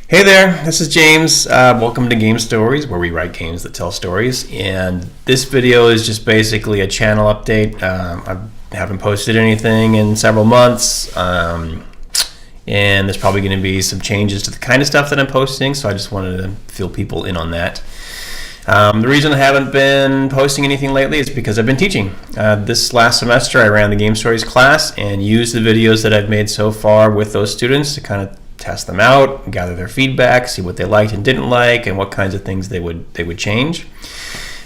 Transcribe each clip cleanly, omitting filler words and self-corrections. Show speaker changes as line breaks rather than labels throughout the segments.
Hey there, this is James. Welcome to Game Stories, where we write games that tell stories. And this video is just basically a channel update. I haven't posted anything in several months, and there's probably going to be some changes to the kind of stuff that I'm posting, so I just wanted to fill people in on that. The reason I haven't been posting anything lately is because I've been teaching. This last semester I ran the Game Stories class and used the videos that I've made so far with those students to kind of test them out, gather their feedback, see what they liked and didn't like, and what kinds of things they would change.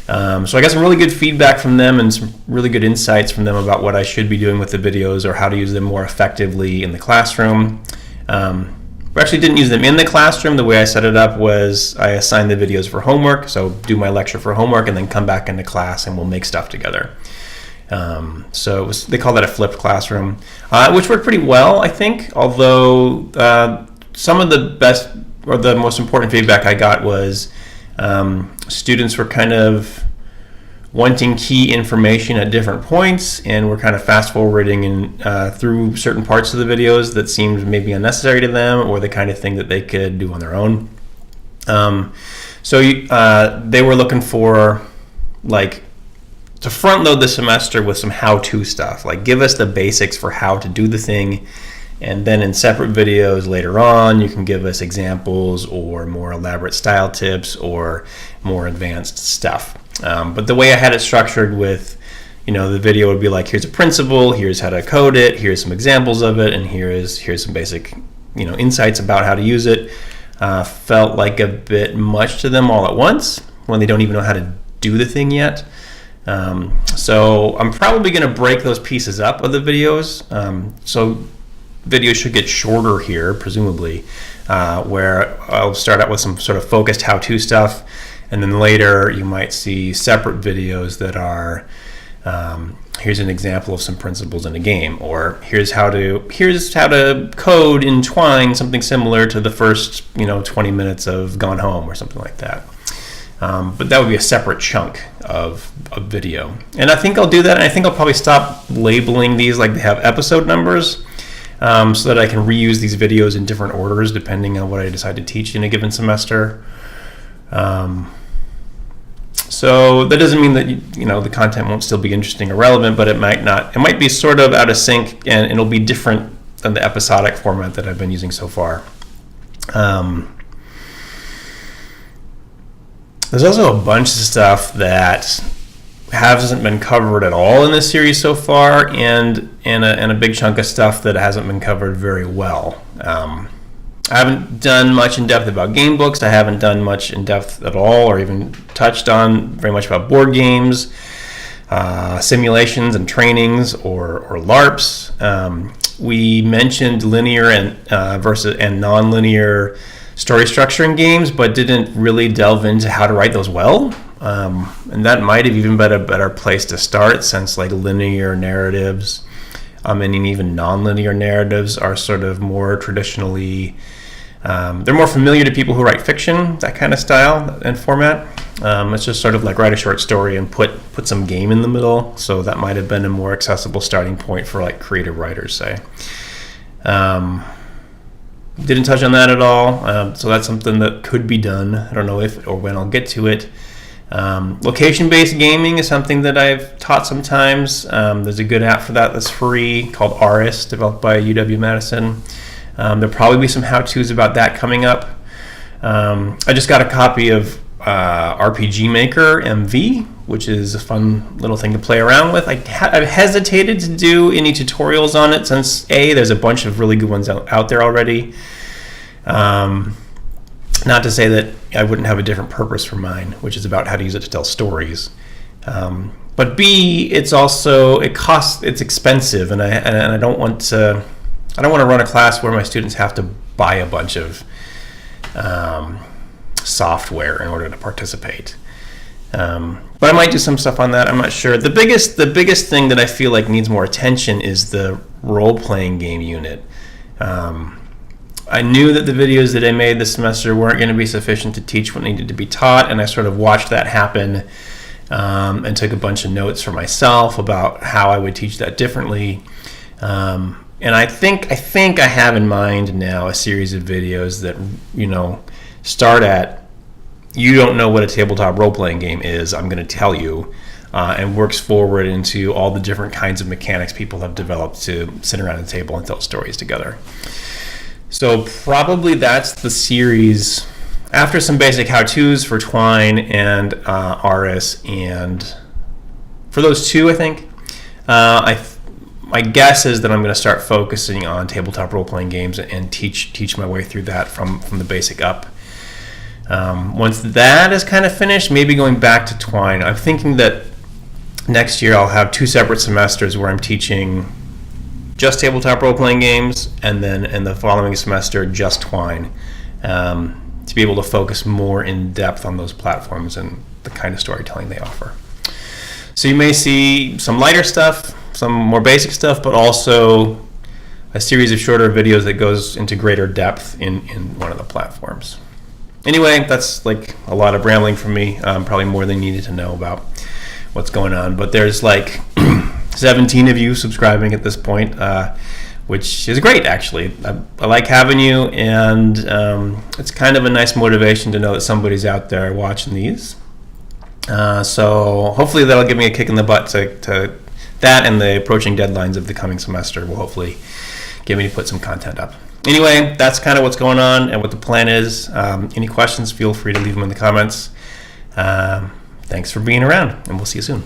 So I got some really good feedback from them and some really good insights from them about what I should be doing with the videos or how to use them more effectively in the classroom. We actually didn't use them in the classroom. The way I set it up was I assigned the videos for homework, so do my lecture for homework and then come back into class and we'll make stuff together. So they call that a flipped classroom, which worked pretty well, I think, although some of the best or the most important feedback I got was students were kind of wanting key information at different points and were kind of fast forwarding through certain parts of the videos that seemed maybe unnecessary to them or the kind of thing that they could do on their own. So they were looking for to front load the semester with some how-to stuff, like give us the basics for how to do the thing, and then in separate videos later on you can give us examples or more elaborate style tips or more advanced stuff. But the way I had it structured with, the video would be like, here's a principle, here's how to code it, here's some examples of it, and here's some basic insights about how to use it, felt like a bit much to them all at once when they don't even know how to do the thing yet. So I'm probably going to break those pieces up of the videos. So videos should get shorter here, presumably, where I'll start out with some sort of focused how-to stuff, and then later you might see separate videos that are, here's an example of some principles in a game, or here's how to code in Twine something similar to the first 20 minutes of Gone Home or something like that. But that would be a separate chunk of video. And I think I'll do that, and I think I'll probably stop labeling these like they have episode numbers, so that I can reuse these videos in different orders depending on what I decide to teach in a given semester. So that doesn't mean that the content won't still be interesting or relevant, but it might not. It might be sort of out of sync, and it'll be different than the episodic format that I've been using so far. There's also a bunch of stuff that hasn't been covered at all in this series so far, and a big chunk of stuff that hasn't been covered very well. I haven't done much in depth about game books. I haven't done much in depth at all, or even touched on very much about board games, simulations and trainings, or LARPs. We mentioned linear and non-linear story structure in games, but didn't really delve into how to write those well. And that might have even been a better place to start, since linear narratives and even non-linear narratives are sort of more traditionally, they're more familiar to people who write fiction, that kind of style and format. It's just sort of like write a short story and put some game in the middle, so that might have been a more accessible starting point for creative writers, say. Didn't touch on that at all, so that's something that could be done. I don't know if or when I'll get to it. Location-based gaming is something that I've taught sometimes. There's a good app for that that's free called Aris, developed by UW-Madison. There'll probably be some how-tos about that coming up. I just got a copy of RPG Maker MV, which is a fun little thing to play around with. I've hesitated to do any tutorials on it since there's a bunch of really good ones out there already. Not to say that I wouldn't have a different purpose for mine, which is about how to use it to tell stories. But B, it's expensive, and I don't want to run a class where my students have to buy a bunch of software in order to participate. But I might do some stuff on that. I'm not sure. The biggest thing that I feel like needs more attention is the role-playing game unit. I knew that the videos that I made this semester weren't going to be sufficient to teach what needed to be taught, and I sort of watched that happen and took a bunch of notes for myself about how I would teach that differently. And I think I have in mind now a series of videos that, start at, you don't know what a tabletop role-playing game is, I'm going to tell you, and works forward into all the different kinds of mechanics people have developed to sit around a table and tell stories together. So probably that's the series, after some basic how-tos for Twine and Aris, and for those two, I think, my guess is that I'm going to start focusing on tabletop role-playing games and teach my way through that from the basic up. Once that is kind of finished, maybe going back to Twine. I'm thinking that next year I'll have 2 separate semesters where I'm teaching just tabletop role-playing games, and then in the following semester just Twine, to be able to focus more in depth on those platforms and the kind of storytelling they offer. So you may see some lighter stuff, some more basic stuff, but also a series of shorter videos that goes into greater depth in one of the platforms. Anyway, that's like a lot of rambling from me, probably more than you needed to know about what's going on. But there's like 17 of you subscribing at this point, which is great, actually. I like having you, and it's kind of a nice motivation to know that somebody's out there watching these. So hopefully that'll give me a kick in the butt to that, and the approaching deadlines of the coming semester will hopefully get me to put some content up. Anyway, that's kind of what's going on and what the plan is. Any questions, feel free to leave them in the comments. Thanks for being around, and we'll see you soon.